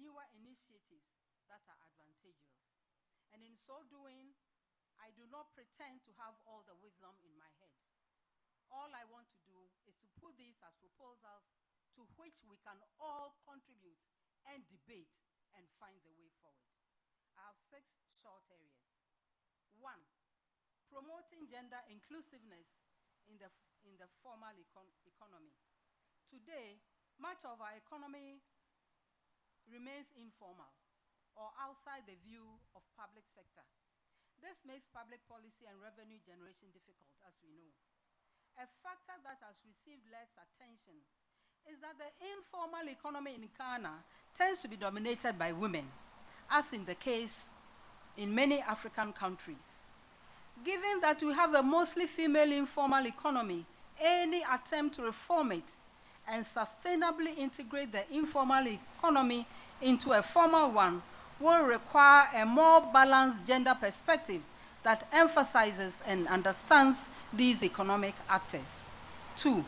newer initiatives that are advantageous. And in so doing, I do not pretend to have all the wisdom in my head. All I want to do is to put these as proposals to which we can all contribute and debate and find the way forward. I have 6 short areas. 1, promoting gender inclusiveness in the formal economy. Today, much of our economy remains informal or outside the view of public sector. This makes public policy and revenue generation difficult, as we know. A factor that has received less attention is that the informal economy in Ghana tends to be dominated by women, as in the case in many African countries. Given that we have a mostly female informal economy, any attempt to reform it and sustainably integrate the informal economy into a formal one will require a more balanced gender perspective that emphasizes and understands these economic actors. 2,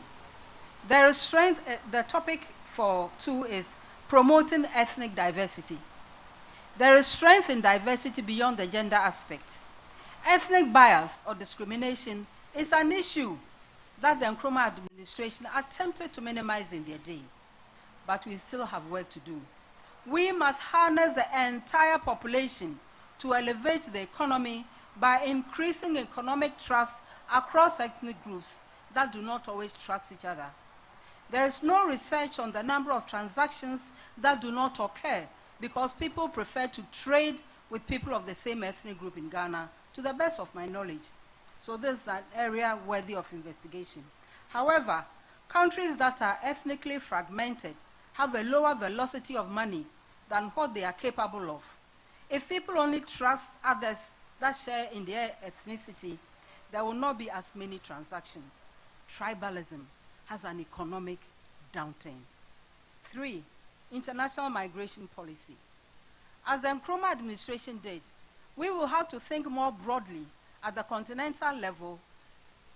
there is strength. The topic for 2 is promoting ethnic diversity. There is strength in diversity beyond the gender aspect. Ethnic bias or discrimination is an issue that the Nkrumah administration attempted to minimize in their day, but we still have work to do. We must harness the entire population to elevate the economy by increasing economic trust across ethnic groups that do not always trust each other. There is no research on the number of transactions that do not occur because people prefer to trade with people of the same ethnic group in Ghana, to the best of my knowledge. So this is an area worthy of investigation. However, countries that are ethnically fragmented have a lower velocity of money than what they are capable of. If people only trust others that share in their ethnicity, there will not be as many transactions. Tribalism has an economic downturn. 3, international migration policy. As the Nkrumah administration did, we will have to think more broadly at the continental level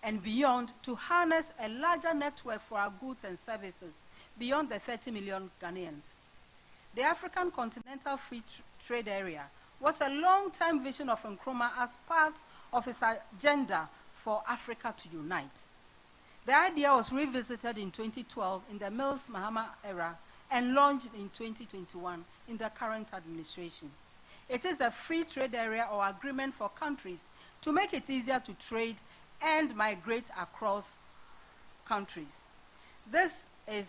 and beyond to harness a larger network for our goods and services beyond the 30 million Ghanaians. The African Continental Free Trade Area was a long-time vision of Nkrumah as part of his agenda for Africa to unite. The idea was revisited in 2012 in the Mills Mahama era and launched in 2021 in the current administration. It is a free trade area or agreement for countries to make it easier to trade and migrate across countries. This is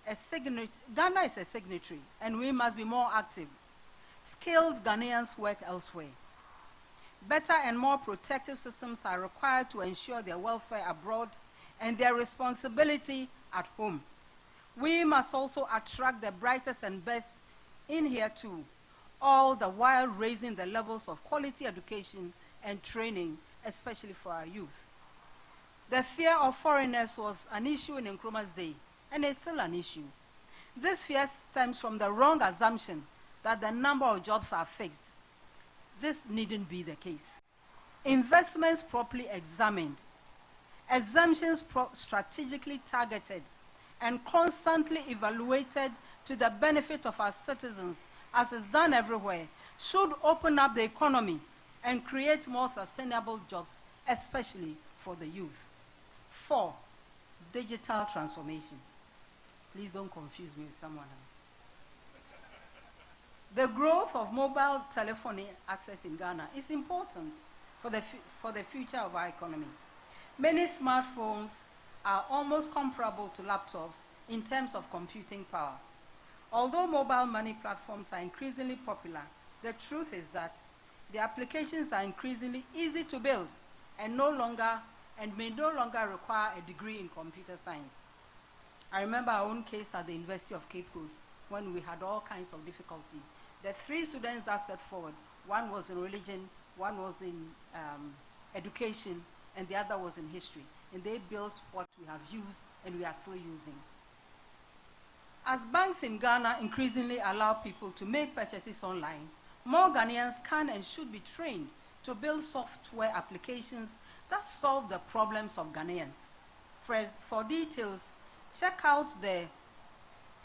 a signatory. Ghana is a signatory, and we must be more active. Skilled Ghanaians work elsewhere. Better and more protective systems are required to ensure their welfare abroad and their responsibility at home. We must also attract the brightest and best in here too, all the while raising the levels of quality education and training, especially for our youth. The fear of foreigners was an issue in Nkrumah's day, and it's still an issue. This fear stems from the wrong assumption that the number of jobs are fixed. This needn't be the case. Investments properly examined, exemptions strategically targeted, and constantly evaluated to the benefit of our citizens, as is done everywhere, should open up the economy and create more sustainable jobs, especially for the youth. 4, digital transformation. Please don't confuse me with someone else. The growth of mobile telephony access in Ghana is important for the future of our economy. Many smartphones are almost comparable to laptops in terms of computing power. Although mobile money platforms are increasingly popular, the truth is that the applications are increasingly easy to build and may no longer require a degree in computer science. I remember our own case at the University of Cape Coast when we had all kinds of difficulty. The 3 students that stepped forward, one was in religion, one was in education, and the other was in history. And they built what we have used and we are still using. As banks in Ghana increasingly allow people to make purchases online, more Ghanaians can and should be trained to build software applications that solve the problems of Ghanaians. For details, check out the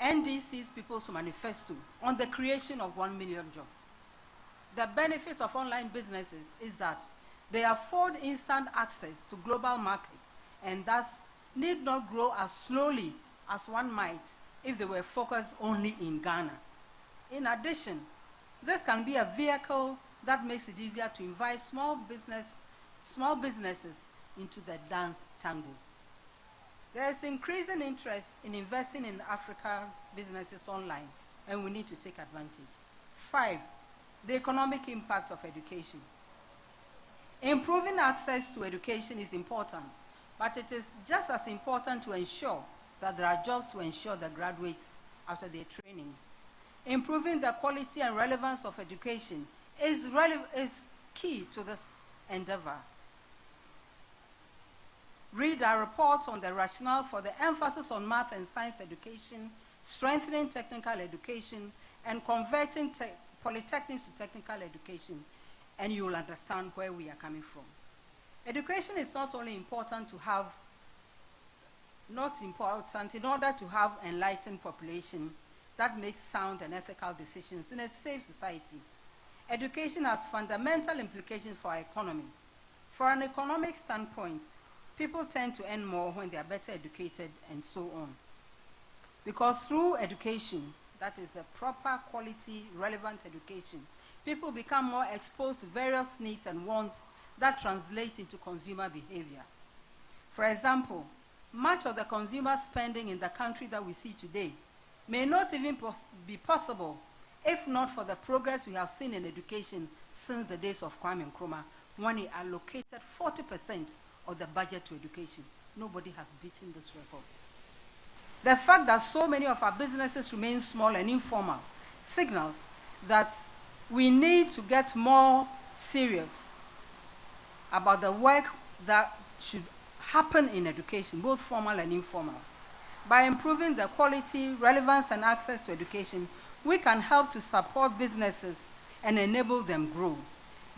NDC's People's Manifesto on the creation of 1 million jobs. The benefit of online businesses is that they afford instant access to global markets and thus need not grow as slowly as one might if they were focused only in Ghana. In addition, this can be a vehicle that makes it easier to invite small businesses into the dance tango. There is increasing interest in investing in African businesses online, and we need to take advantage. 5, the economic impact of education. Improving access to education is important, but it is just as important to ensure that there are jobs to ensure the graduates after their training. Improving the quality and relevance of education is key to this endeavor. Read our report on the rationale for the emphasis on math and science education, strengthening technical education, and converting polytechnics to technical education, and you will understand where we are coming from. Education is not only important in order to have enlightened population that makes sound and ethical decisions in a safe society. Education has fundamental implications for our economy. For an economic standpoint, people tend to earn more when they are better educated and so on. Because through education, that is a proper quality, relevant education, people become more exposed to various needs and wants that translate into consumer behavior. For example, much of the consumer spending in the country that we see today may not even be possible if not for the progress we have seen in education since the days of Kwame Nkrumah, when he allocated 40% of the budget to education. Nobody has beaten this record. The fact that so many of our businesses remain small and informal signals that we need to get more serious about the work that should happen in education, both formal and informal. By improving the quality, relevance, and access to education, we can help to support businesses and enable them grow.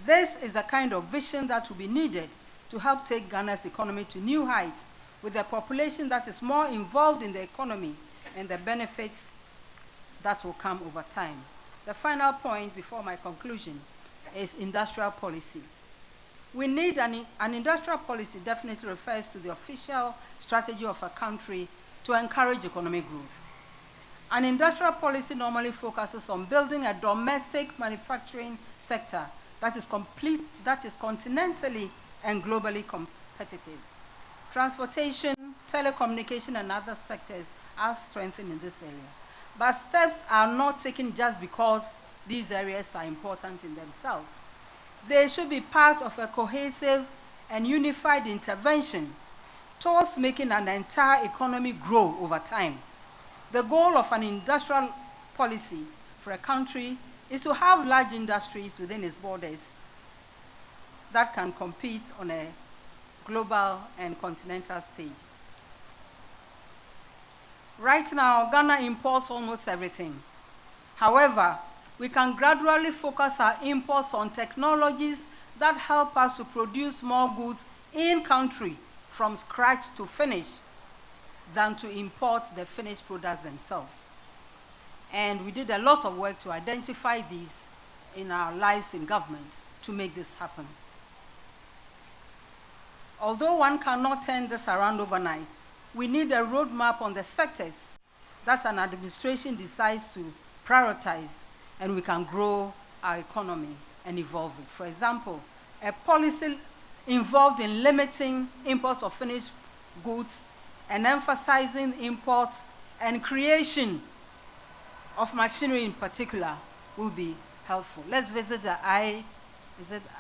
This is the kind of vision that will be needed to help take Ghana's economy to new heights, with a population that is more involved in the economy and the benefits that will come over time. The final point before my conclusion is industrial policy. We need an industrial policy definitely refers to the official strategy of a country to encourage economic growth. An industrial policy normally focuses on building a domestic manufacturing sector that is continentally and globally competitive. Transportation, telecommunication, and other sectors are strengthened in this area. But steps are not taken just because these areas are important in themselves. They should be part of a cohesive and unified intervention towards making an entire economy grow over time. The goal of an industrial policy for a country is to have large industries within its borders that can compete on a global and continental stage. Right now, Ghana imports almost everything. However, we can gradually focus our imports on technologies that help us to produce more goods in country from scratch to finish than to import the finished products themselves. And we did a lot of work to identify these in our lives in government to make this happen. Although one cannot turn this around overnight, we need a roadmap on the sectors that an administration decides to prioritize, and we can grow our economy and evolve it. For example, a policy involved in limiting imports of finished goods and emphasizing imports and creation of machinery in particular will be helpful. Let's visit the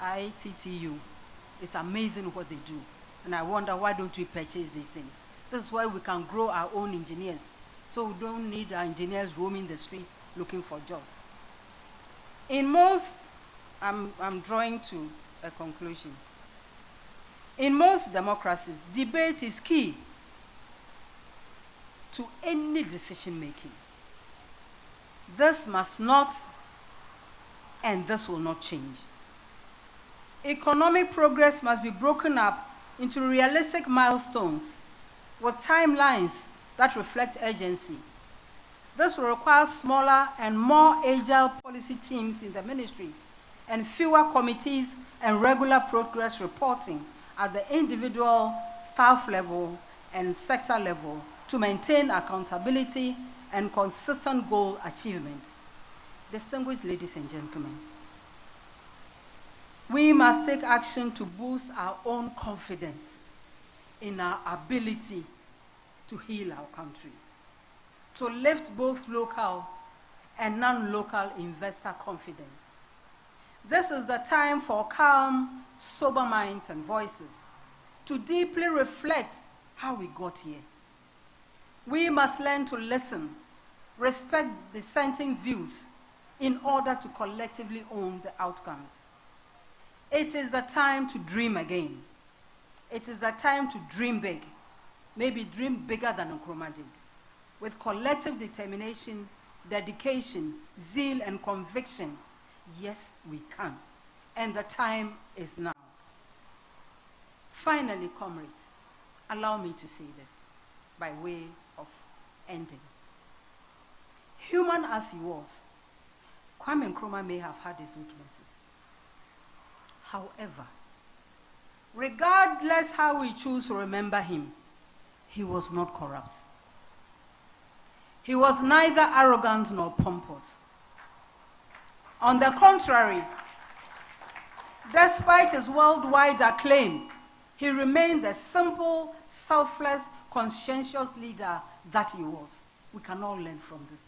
ITTU. It's amazing what they do. And I wonder, why don't we purchase these things? This is why we can grow our own engineers. So we don't need our engineers roaming the streets looking for jobs. In most, I'm drawing to a conclusion. In most democracies, debate is key to any decision making. This must not, and this will not change. Economic progress must be broken up into realistic milestones with timelines that reflect urgency. This will require smaller and more agile policy teams in the ministries and fewer committees and regular progress reporting at the individual staff level and sector level to maintain accountability and consistent goal achievement. Distinguished ladies and gentlemen, we must take action to boost our own confidence in our ability to heal our country, to lift both local and non-local investor confidence. This is the time for calm, sober minds and voices to deeply reflect how we got here. We must learn to listen, respect dissenting views in order to collectively own the outcomes. It is the time to dream again. It is the time to dream big, maybe dream bigger than Nkrumah did, with collective determination, dedication, zeal, and conviction. Yes, we can. And the time is now. Finally, comrades, allow me to say this by way of ending. Human as he was, Kwame Nkrumah may have had his weaknesses. However, regardless how we choose to remember him, he was not corrupt. He was neither arrogant nor pompous. On the contrary, despite his worldwide acclaim, he remained the simple, selfless, conscientious leader that he was. We can all learn from this.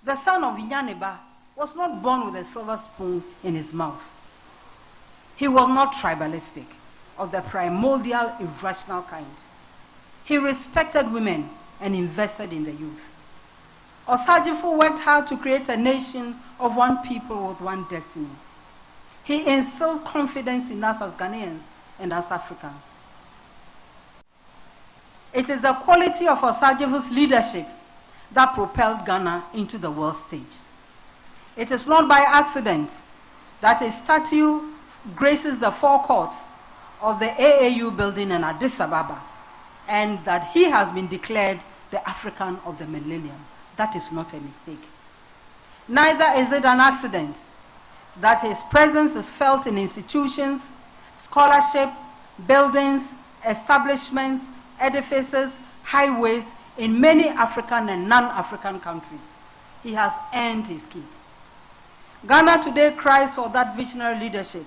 The son of Nyaneba was not born with a silver spoon in his mouth. He was not tribalistic, of the primordial, irrational kind. He respected women and invested in the youth. Osagyefo worked hard to create a nation of one people with one destiny. He instilled confidence in us as Ghanaians and as Africans. It is the quality of Osagyefo's leadership that propelled Ghana into the world stage. It is not by accident that a statue graces the forecourt of the AAU building in Addis Ababa, and that he has been declared the African of the millennium. That is not a mistake. Neither is it an accident that his presence is felt in institutions, scholarship, buildings, establishments, edifices, highways in many African and non-African countries. He has earned his keep. Ghana today cries for that visionary leadership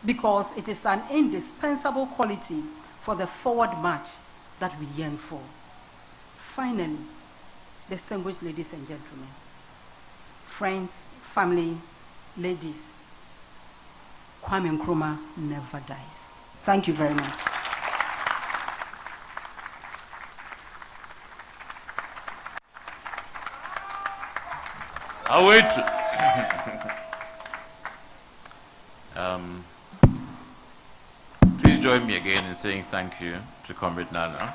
because it is an indispensable quality for the forward march that we yearn for. Finally, distinguished ladies and gentlemen, friends, family, ladies, Kwame Nkrumah never dies. Thank you very much. I'll wait. Please join me again in saying thank you to Comrade Nana.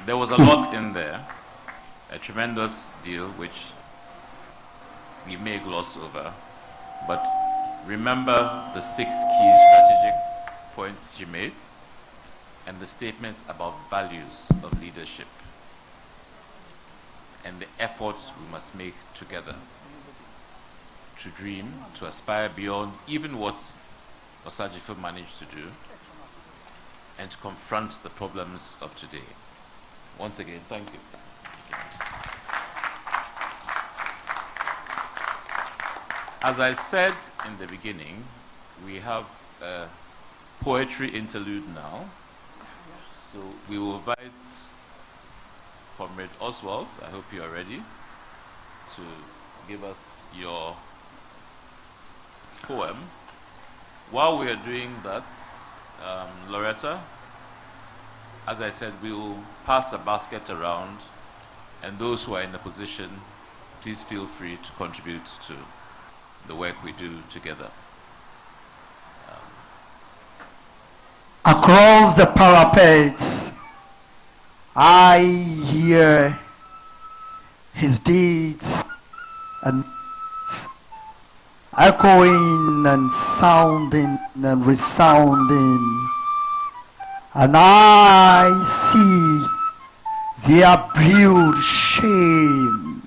There was a lot in there, a tremendous deal which we may gloss over, but remember the 6 key strategic points she made and the statements about values of leadership and the efforts we must make together to dream, to aspire beyond even what Osagyefo managed to do, and to confront the problems of today. Once again, thank you. As I said in the beginning, we have a poetry interlude now. So we will invite Comrade Oswald, I hope you are ready, to give us your poem. While we are doing that, Loretta, as I said, we will pass the basket around, and those who are in the position, please feel free to contribute to the work we do together. Across the parapet, I hear his deeds and echoing and sounding and resounding and I see their brewed shame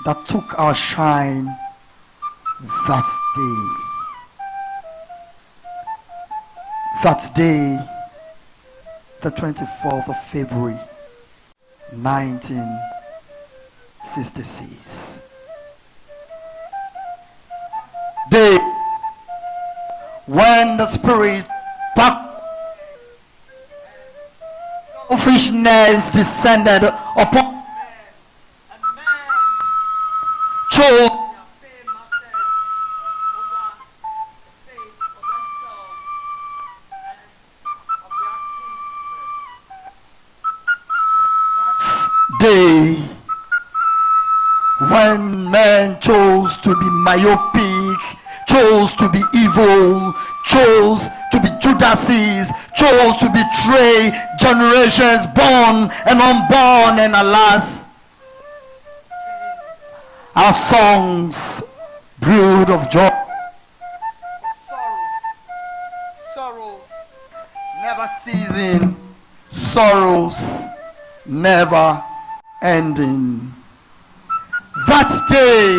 that took our shine that day. That day, the 24th of February, 1966. Day when the spirit back selfishness descended upon and man chose day when man chose to be myopic, chose to be evil, chose to be Judases, chose to betray generations born and unborn, and alas, our songs brewed of joy, sorrows never ceasing, sorrows never ending. That day,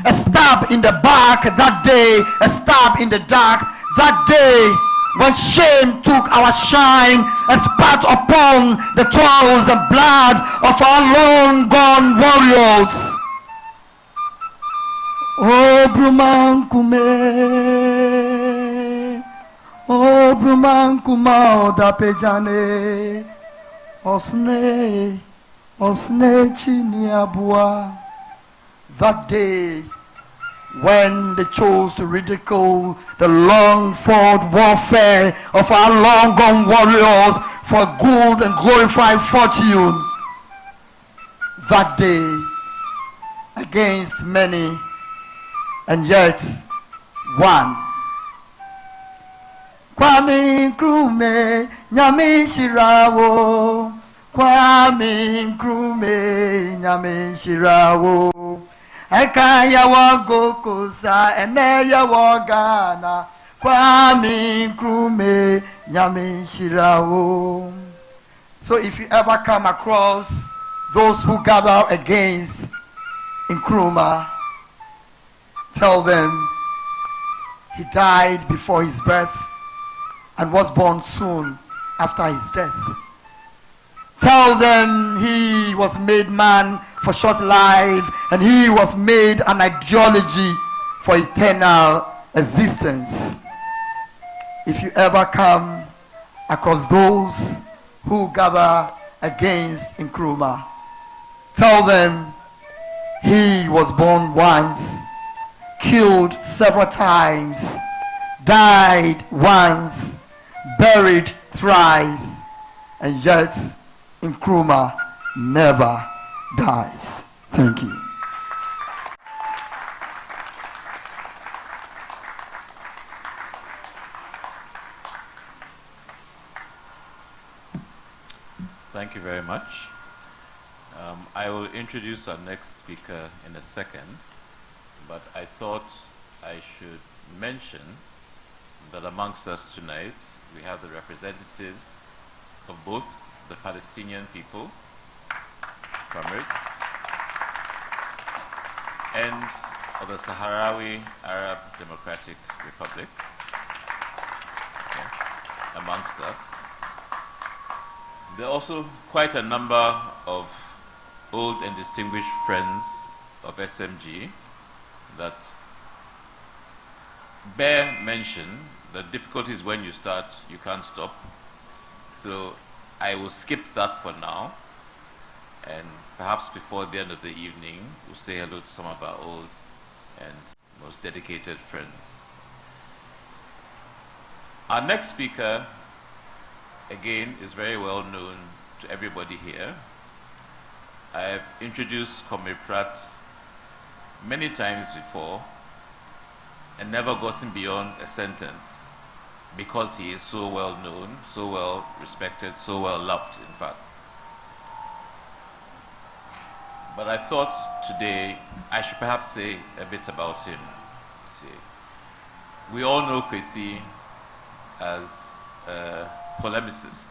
a stab in the back, that day, a stab in the dark, that day when shame took our shine and spat upon the toils and blood of our long gone warriors. Oh Brumankume, oh Brumankuma Odapejane, Osne, Osne Chiniabua. That day when they chose to ridicule the long-fought warfare of our long-gone warriors for good and glorified fortune. That day, against many, and yet one. Kwame Nkrumah, Nyame Shirawo. Kwame Nkrumah, Nyame Shirawo. Eka yawa gokosa, ene yawa Ghana. Kwame Nkrumah, Nyame Shirawo. So if you ever come across those who gather against Nkrumah, tell them he died before his birth and was born soon after his death. Tell them he was made man for short life and he was made an ideology for eternal existence. If you ever come across those who gather against Nkrumah, tell them he was born once, killed several times, died once, buried thrice, and yet Nkrumah never dies. Thank you. Thank you very much. I will introduce our next speaker in a second, but I thought I should mention that amongst us tonight we have the representatives of both the Palestinian people, Comrade, and of the Sahrawi Arab Democratic Republic, amongst us. There are also quite a number of old and distinguished friends of SMG that bear mention. The difficulty is when you start, you can't stop. So I will skip that for now, and perhaps before the end of the evening, we'll say hello to some of our old and most dedicated friends. Our next speaker, again, is very well known to everybody here. I have introduced Comrade Pratt many times before and never gotten beyond a sentence because he is so well known, so well respected, so well loved, in fact. But I thought today I should perhaps say a bit about him. We all know Kwesi as polemicist.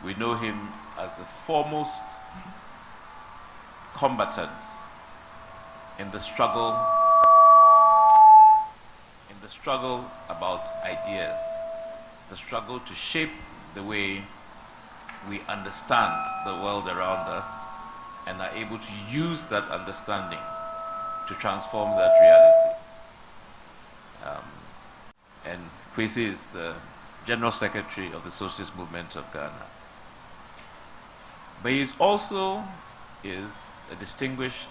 We know him as the foremost combatant in the struggle about ideas, the struggle to shape the way we understand the world around us and are able to use that understanding to transform that reality. And Kwesi is the General Secretary of the Socialist Movement of Ghana. But he also is a distinguished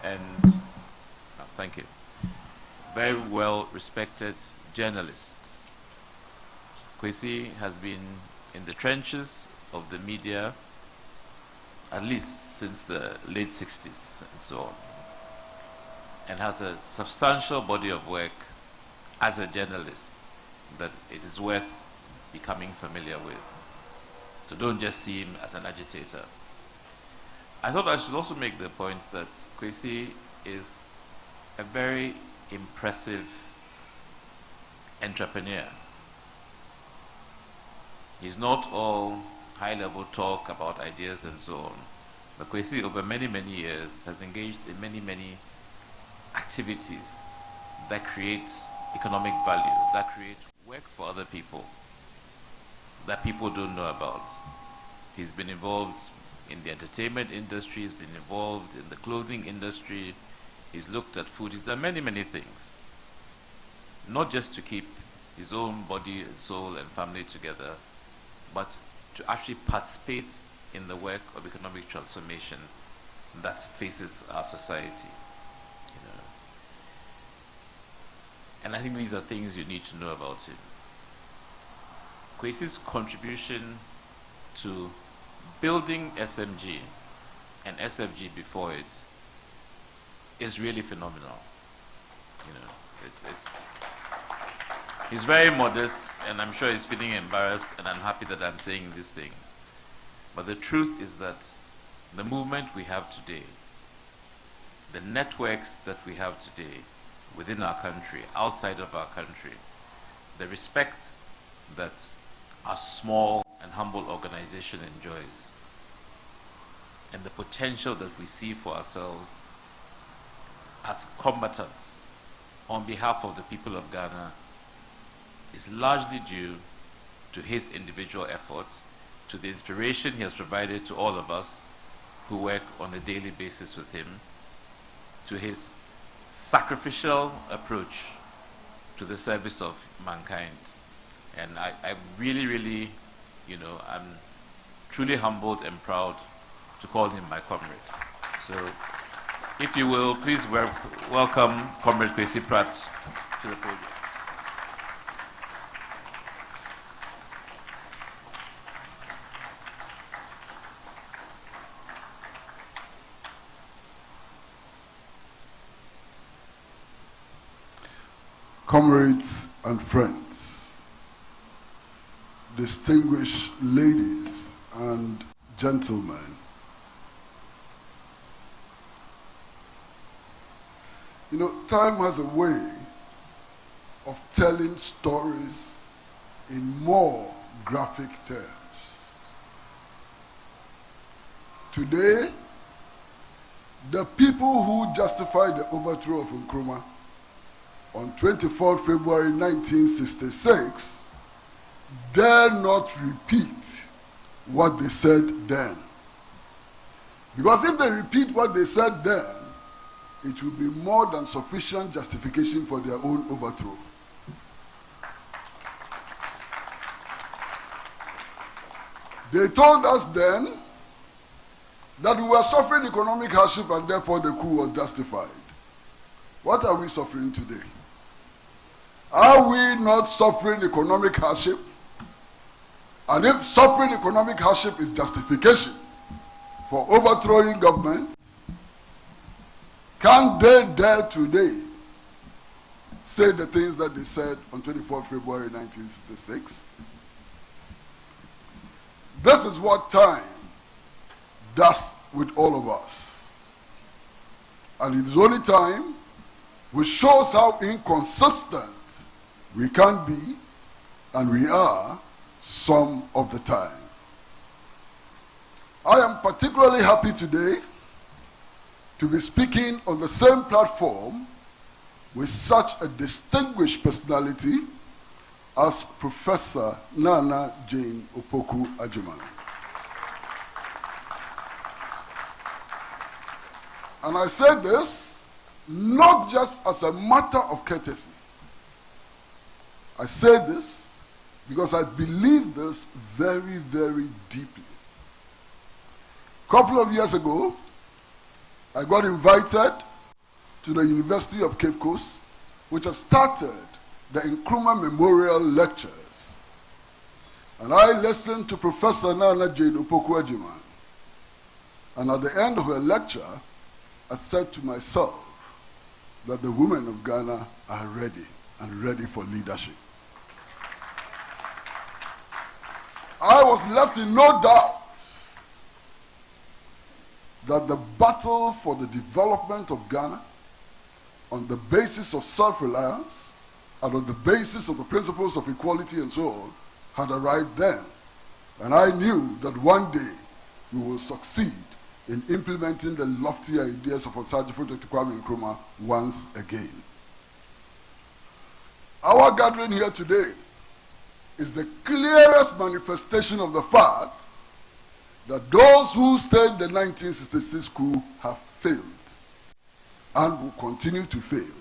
and, thank you, very well respected journalist. Kwesi has been in the trenches of the media at least since the late 60s and so on, and has a substantial body of work as a journalist that it is worth becoming familiar with. So don't just see him as an agitator. I thought I should also make the point that Kwesi is a very impressive entrepreneur. He's not all high-level talk about ideas and so on. But Kwesi, over many, many years, has engaged in many, many activities that create economic value, that create work for other people, that people don't know about. He's been involved in the entertainment industry, he's been involved in the clothing industry, he's looked at food, he's done many, many things. Not just to keep his own body and soul and family together, but to actually participate in the work of economic transformation that faces our society. And I think these are things you need to know about him. Kwesi's contribution to building SMG and SFG before it is really phenomenal. He's very modest, and I'm sure he's feeling embarrassed, and I'm happy that I'm saying these things. But the truth is that the movement we have today, the networks that we have today within our country, outside of our country, the respect that our small and humble organization enjoys, and the potential that we see for ourselves as combatants on behalf of the people of Ghana is largely due to his individual effort, to the inspiration he has provided to all of us who work on a daily basis with him, to his sacrificial approach to the service of mankind. And I really, really, I'm truly humbled and proud to call him my comrade. So, if you will, please welcome Comrade Kwesi Pratt to the podium. Comrades and friends, distinguished ladies and gentlemen, time has a way of telling stories in more graphic terms. Today, the people who justified the overthrow of Nkrumah on 24 February 1966 dare not repeat what they said then. Because if they repeat what they said then, it will be more than sufficient justification for their own overthrow. They told us then that we were suffering economic hardship and therefore the coup was justified. What are we suffering today? Are we not suffering economic hardship? And if suffering economic hardship is justification for overthrowing government, can they dare today say the things that they said on 24 February 1966? This is what time does with all of us. And it is only time which shows how inconsistent we can be and we are some of the time. I am particularly happy today to be speaking on the same platform with such a distinguished personality as Professor Nana Jane Opoku Agyeman. And I say this not just as a matter of courtesy. I say this because I believe this very, very deeply. A couple of years ago, I got invited to the University of Cape Coast, which has started the Nkrumah Memorial Lectures. And I listened to Professor Nana Jane Opoku Agyeman. And at the end of her lecture, I said to myself that the women of Ghana are ready and ready for leadership. I was left in no doubt that the battle for the development of Ghana on the basis of self-reliance and on the basis of the principles of equality and so on had arrived then. And I knew that one day we will succeed in implementing the lofty ideas of Osagyefo Dr. Kwame Nkrumah once again. Our gathering here today is the clearest manifestation of the fact that those who staged the 1966 coup have failed and will continue to fail,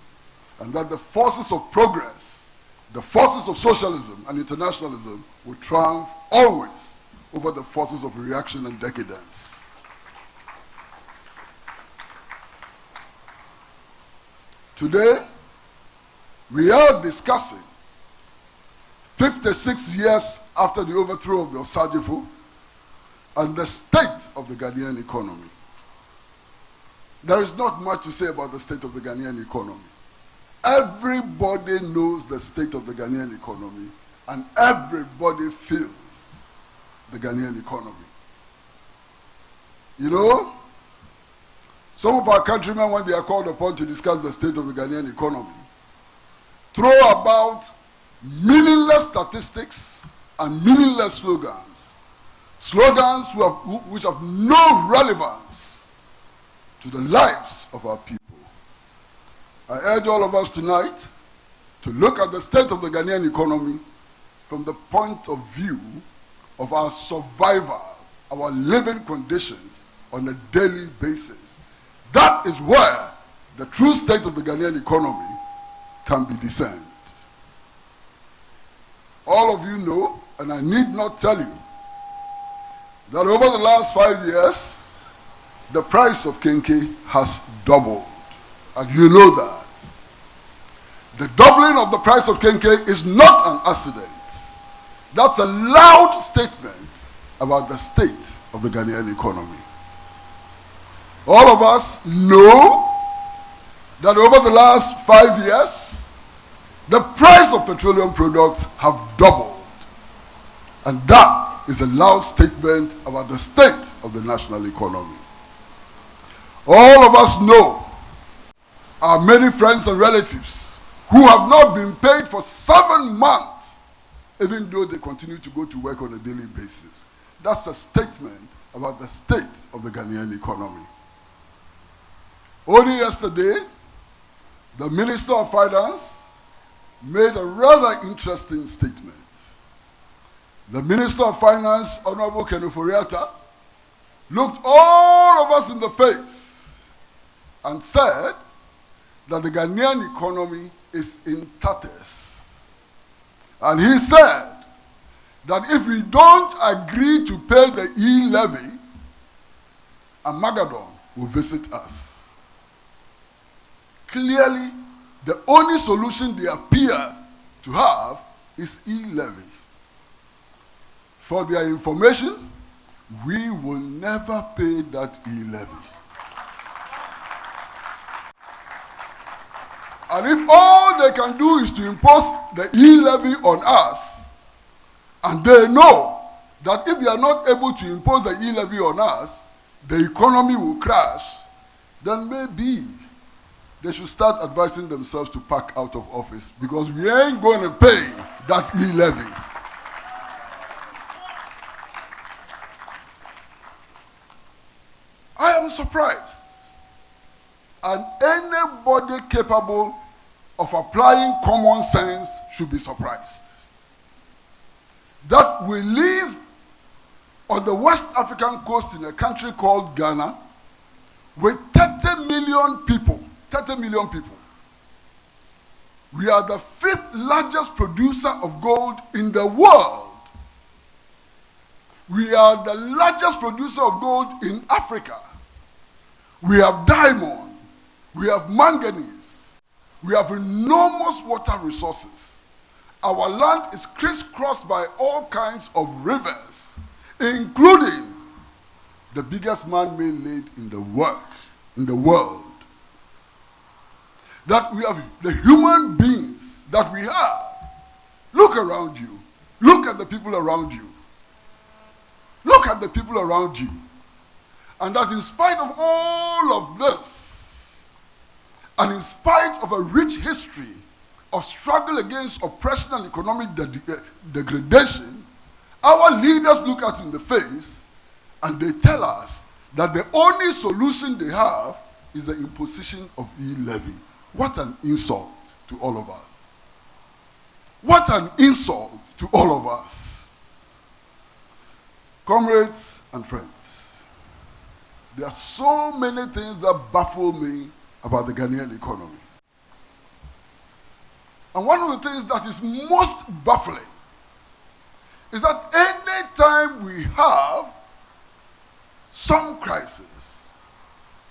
and that the forces of progress, the forces of socialism and internationalism will triumph always over the forces of reaction and decadence. Today, we are discussing 56 years after the overthrow of the Osagyefo and the state of the Ghanaian economy. There is not much to say about the state of the Ghanaian economy. Everybody knows the state of the Ghanaian economy, and everybody feels the Ghanaian economy. You know, some of our countrymen, when they are called upon to discuss the state of the Ghanaian economy, throw about meaningless statistics and meaningless slogans which have no relevance to the lives of our people. I urge all of us tonight to look at the state of the Ghanaian economy from the point of view of our survival, our living conditions on a daily basis. That is where the true state of the Ghanaian economy can be discerned. All of you know, and I need not tell you, that over the last 5 years, the price of kenkey has doubled. And you know that. The doubling of the price of kenkey is not an accident. That's a loud statement about the state of the Ghanaian economy. All of us know that over the last 5 years, the price of petroleum products have doubled. And that is a loud statement about the state of the national economy. All of us know our many friends and relatives who have not been paid for 7 months, even though they continue to go to work on a daily basis. That's a statement about the state of the Ghanaian economy. Only yesterday, the Minister of Finance made a rather interesting statement. The Minister of Finance, Honorable Kenuforiata, looked all of us in the face and said that the Ghanaian economy is in tatters. And he said that if we don't agree to pay the e-levy, Armageddon will visit us. Clearly, the only solution they appear to have is e-levy. For their information, we will never pay that e-levy. And if all they can do is to impose the e-levy on us, and they know that if they are not able to impose the e-levy on us, the economy will crash, then maybe they should start advising themselves to pack out of office, because we ain't going to pay that e-levy. I am surprised. And anybody capable of applying common sense should be surprised that we live on the West African coast in a country called Ghana with 30 million people. 30 million people. We are the 5th largest producer of gold in the world. We are the largest producer of gold in Africa. We have diamond. We have manganese. We have enormous water resources. Our land is crisscrossed by all kinds of rivers, including the biggest man-made lake in the world. That we have the human beings that we have. Look around you. Look at the people around you. Look at the people around you. And that in spite of all of this, and in spite of a rich history of struggle against oppression and economic degradation, our leaders look us in the face and they tell us that the only solution they have is the imposition of e-levy. What an insult to all of us. What an insult to all of us. Comrades and friends, there are so many things that baffle me about the Ghanaian economy. And one of the things that is most baffling is that any time we have some crisis,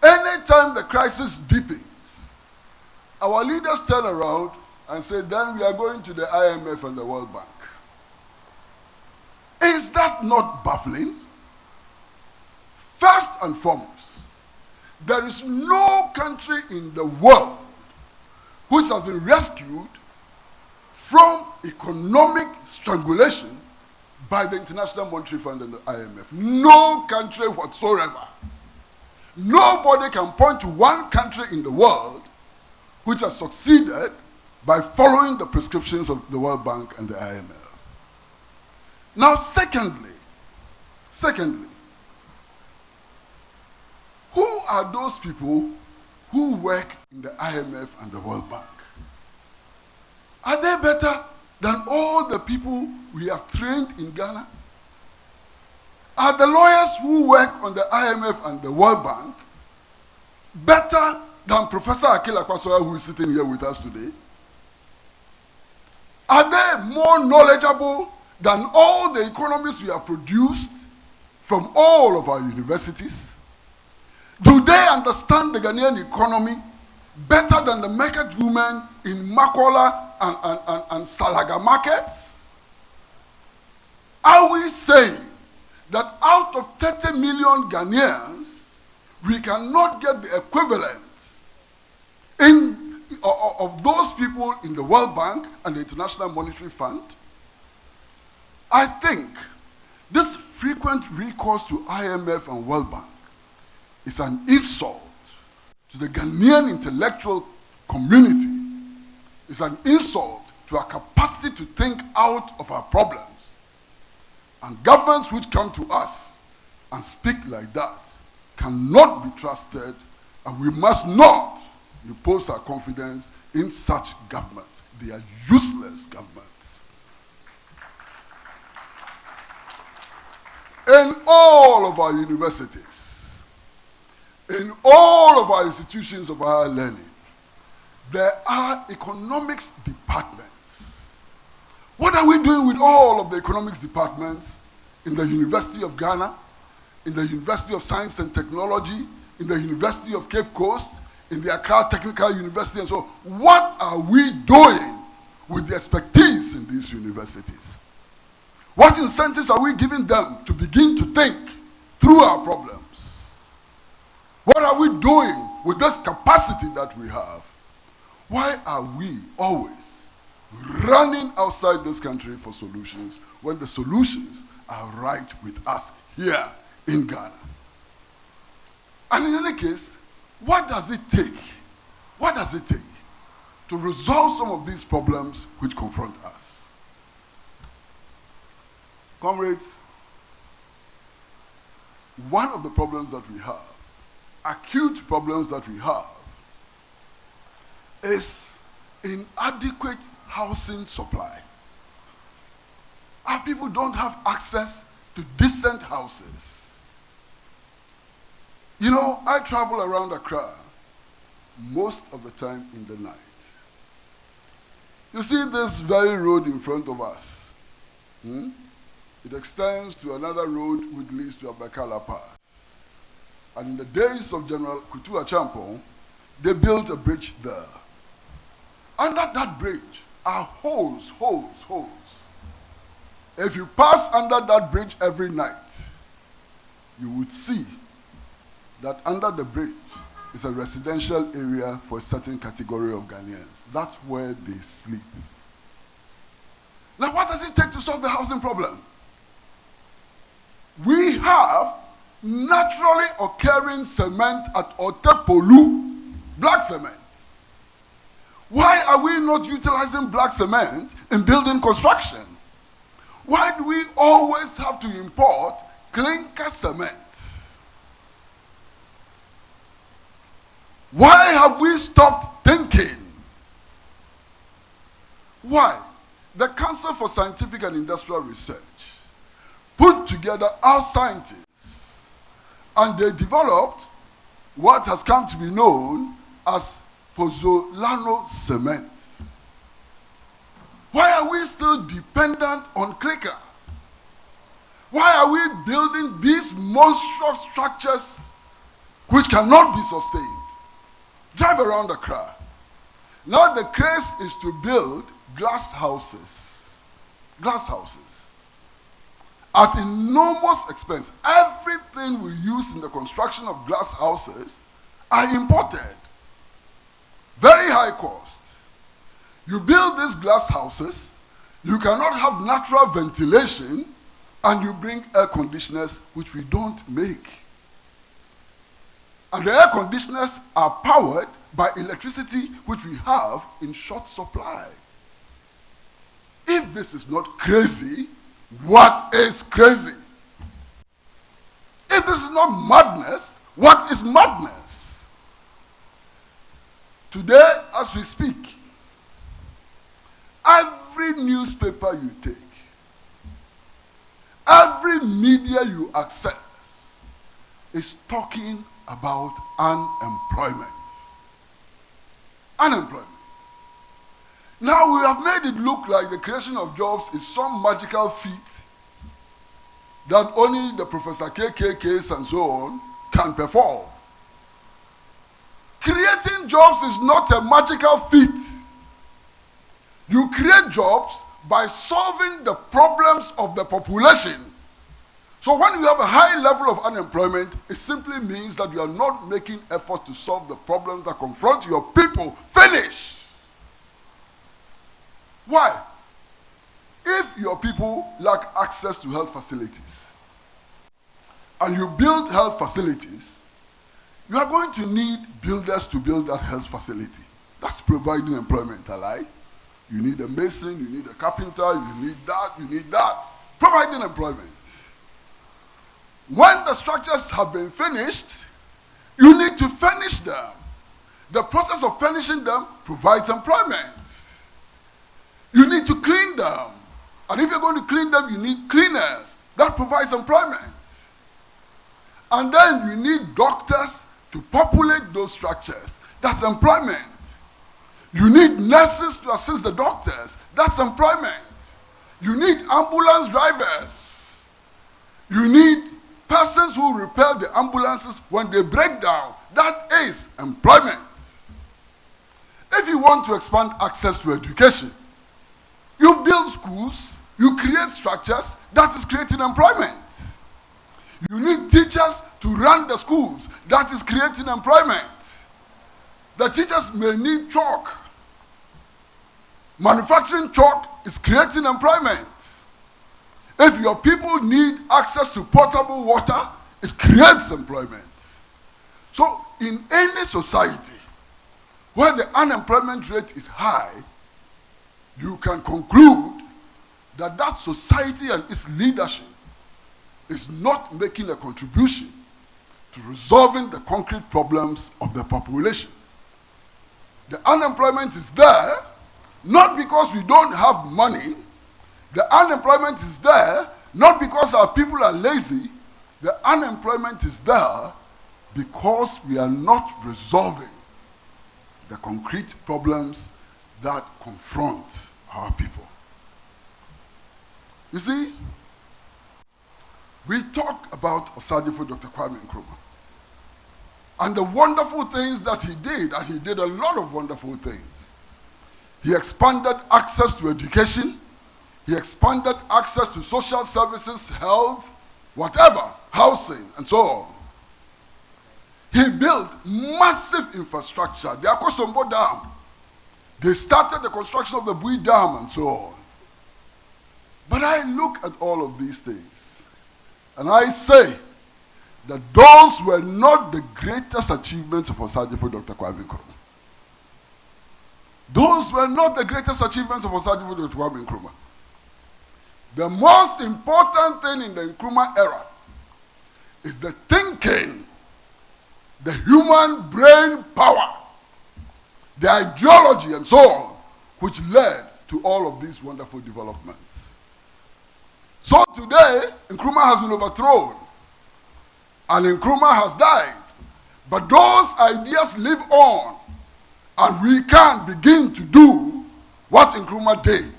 any time the crisis deepens, our leaders turn around and say, then we are going to the IMF and the World Bank. Is that not baffling? First and foremost, there is no country in the world which has been rescued from economic strangulation by the International Monetary Fund and the IMF. No country whatsoever. Nobody can point to one country in the world which has succeeded by following the prescriptions of the World Bank and the IMF. Now, secondly, who are those people who work in the IMF and the World Bank? Are they better than all the people we have trained in Ghana? Are the lawyers who work on the IMF and the World Bank better than Professor Akila Kwasoya, who is sitting here with us today? Are they more knowledgeable than all the economists we have produced from all of our universities? Do they understand the Ghanaian economy better than the market women in Makola and Salaga markets? Are we saying that out of 30 million Ghanaians, we cannot get the equivalent of those people in the World Bank and the International Monetary Fund? I think this frequent recourse to IMF and World Bank is an insult to the Ghanaian intellectual community. It's an insult to our capacity to think out of our problems. And governments which come to us and speak like that cannot be trusted, and we must not repose our confidence in such governments. They are useless governments. In all of our universities, in all of our institutions of higher learning, there are economics departments. What are we doing with all of the economics departments in the University of Ghana, in the University of Science and Technology, in the University of Cape Coast, in the Accra Technical University, and so on? What are we doing with the expertise in these universities? What incentives are we giving them to begin to think through our problems? What are we doing with this capacity that we have? Why are we always running outside this country for solutions when the solutions are right with us here in Ghana? And in any case, what does it take? What does it take to resolve some of these problems which confront us? Comrades, one of the problems that we have acute problems that we have is inadequate housing supply. Our people don't have access to decent houses. You know, I travel around Accra most of the time in the night. You see this very road in front of us? It extends to another road which leads to Abakala Pass. And in the days of General Kutu Achampong, they built a bridge there. Under that bridge are holes. If you pass under that bridge every night, you would see that under the bridge is a residential area for a certain category of Ghanaians. That's where they sleep. Now, what does it take to solve the housing problem? We have naturally occurring cement at Otepolu, black cement. Why are we not utilizing black cement in building construction? Why do we always have to import clinker cement? Why have we stopped thinking? Why? The Council for Scientific and Industrial Research put together our scientists and they developed what has come to be known as pozzolano cement. Why are we still dependent on clinker? Why are we building these monstrous structures which cannot be sustained? Drive around Accra. Now the craze is to build glass houses. Glass houses. At enormous expense. Everything we use in the construction of glass houses are imported. Very high cost. You build these glass houses, you cannot have natural ventilation, and you bring air conditioners, which we don't make. And the air conditioners are powered by electricity, which we have in short supply. If this is not crazy, what is crazy? If this is not madness, what is madness? Today, as we speak, every newspaper you take, every media you access is talking about unemployment. Unemployment. Now we have made it look like the creation of jobs is some magical feat that only the Professor KKKs and so on can perform. Creating jobs is not a magical feat. You create jobs by solving the problems of the population. So when you have a high level of unemployment, it simply means that you are not making efforts to solve the problems that confront your people. Finish. Why? If your people lack access to health facilities, and you build health facilities, you are going to need builders to build that health facility. That's providing employment, alright? You need a mason, you need a carpenter, you need that. Providing employment. When the structures have been finished, you need to furnish them. The process of furnishing them provides employment. You need to clean them. And if you're going to clean them, you need cleaners. That provides employment. And then you need doctors to populate those structures. That's employment. You need nurses to assist the doctors. That's employment. You need ambulance drivers. You need persons who repair the ambulances when they break down. That is employment. If you want to expand access to education, you build schools, you create structures, that is creating employment. You need teachers to run the schools, that is creating employment. The teachers may need chalk. Manufacturing chalk is creating employment. If your people need access to potable water, it creates employment. So in any society where the unemployment rate is high, you can conclude that that society and its leadership is not making a contribution to resolving the concrete problems of the population. The unemployment is there, not because we don't have money. The unemployment is there, not because our people are lazy. The unemployment is there because we are not resolving the concrete problems that confront our people. You see, we talk about Osagyefo Dr. Kwame Nkrumah and the wonderful things that he did, and he did a lot of wonderful things. He expanded access to education, he expanded access to social services, health, whatever, housing, and so on. He built massive infrastructure. The Akosombo Dam, they started the construction of the Bui Dam and so on. But I look at all of these things and I say that those were not the greatest achievements of Osagyefo Dr. Kwame Nkrumah. Those were not the greatest achievements of Osagyefo Dr. Kwame Nkrumah. The most important thing in the Nkrumah era is the thinking, the human brain power, the ideology and so on, which led to all of these wonderful developments. So today, Nkrumah has been overthrown and Nkrumah has died. But those ideas live on, and we can begin to do what Nkrumah did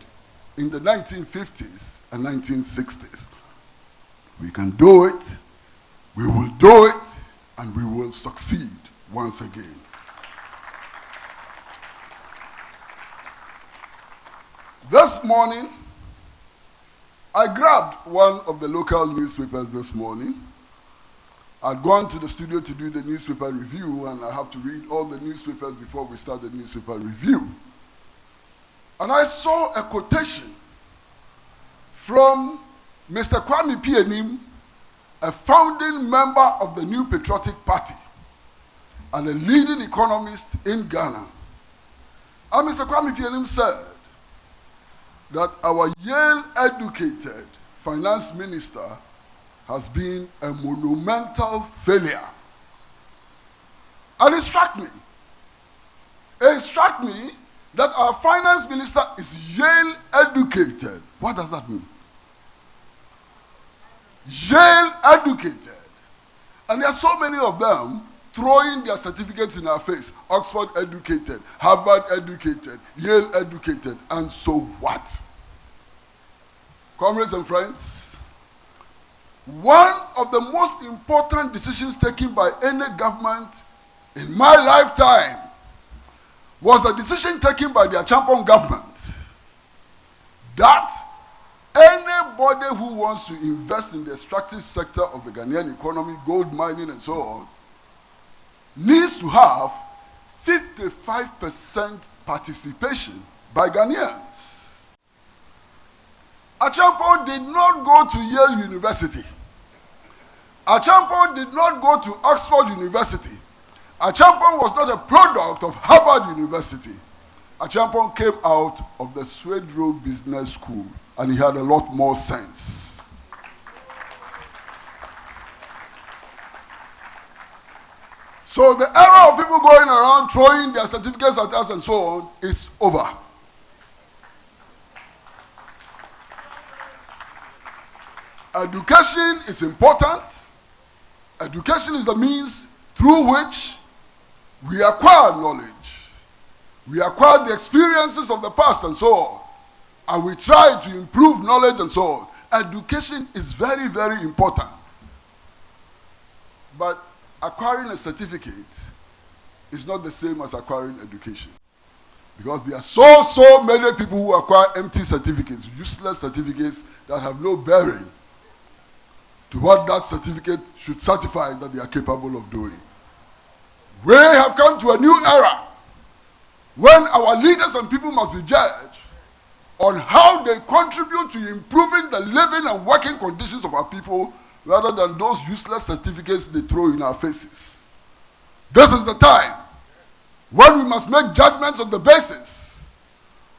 in the 1950s and 1960s. We can do it, we will do it, and we will succeed once again. This morning, I grabbed one of the local newspapers this morning. I'd gone to the studio to do the newspaper review, and I have to read all the newspapers before we start the newspaper review. And I saw a quotation from Mr. Kwame Pianim, a founding member of the New Patriotic Party and a leading economist in Ghana. And Mr. Kwame Pianim said that our Yale-educated finance minister has been a monumental failure. And it struck me. It struck me that our finance minister is Yale-educated. What does that mean? Yale-educated. And there are so many of them throwing their certificates in our face. Oxford-educated, Harvard-educated, Yale-educated, and so what? Comrades and friends, one of the most important decisions taken by any government in my lifetime was the decision taken by the Achampong government that anybody who wants to invest in the extractive sector of the Ghanaian economy, gold mining and so on, needs to have 55% participation by Ghanaians. Achampong did not go to Yale University. Achampong did not go to Oxford University. Achampong was not a product of Harvard University. Achampong came out of the Swedrow Business School, and he had a lot more sense. So the era of people going around throwing their certificates at us and so on is over. Education is important. Education is the means through which we acquire knowledge. We acquire the experiences of the past and so on. And we try to improve knowledge and so on. Education is very, very important. But acquiring a certificate is not the same as acquiring education. Because there are so many people who acquire empty certificates, useless certificates that have no bearing to what that certificate should certify that they are capable of doing. We have come to a new era when our leaders and people must be judged on how they contribute to improving the living and working conditions of our people rather than those useless certificates they throw in our faces. This is the time when we must make judgments on the basis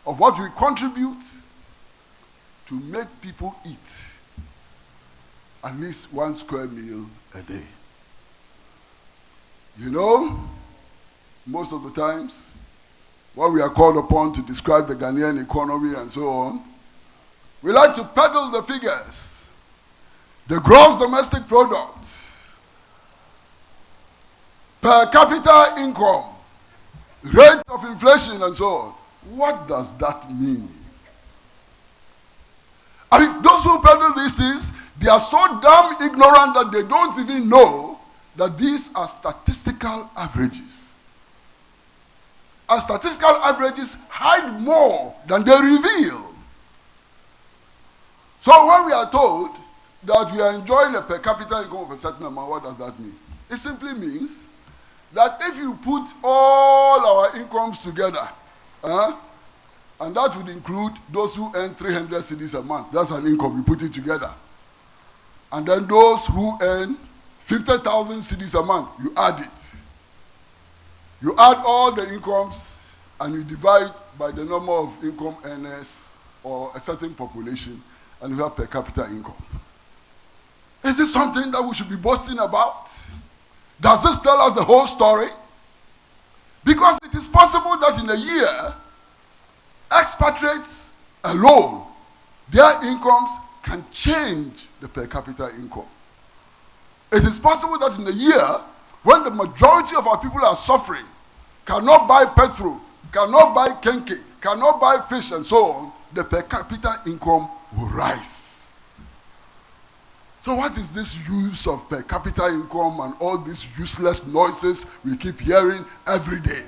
of what we contribute to make people eat at least one square meal a day. You know, most of the times, when we are called upon to describe the Ghanaian economy and so on, we like to peddle the figures. The gross domestic product, per capita income, rate of inflation and so on. What does that mean? I mean, those who peddle these things, they are so damn ignorant that they don't even know that these are statistical averages. And statistical averages hide more than they reveal. So when we are told that we are enjoying a per capita income of a certain amount, what does that mean? It simply means that if you put all our incomes together, and that would include those who earn 300 cedis a month, that's an income, you put it together. And then those who earn 50,000 cedis a month, you add it. You add all the incomes and you divide by the number of income earners or a certain population, and you have per capita income. Is this something that we should be boasting about? Does this tell us the whole story? Because it is possible that in a year, expatriates alone, their incomes can change the per capita income. It is possible that in a year, when the majority of our people are suffering, cannot buy petrol, cannot buy kenke, cannot buy fish and so on, the per capita income will rise. So what is this use of per capita income and all these useless noises we keep hearing every day?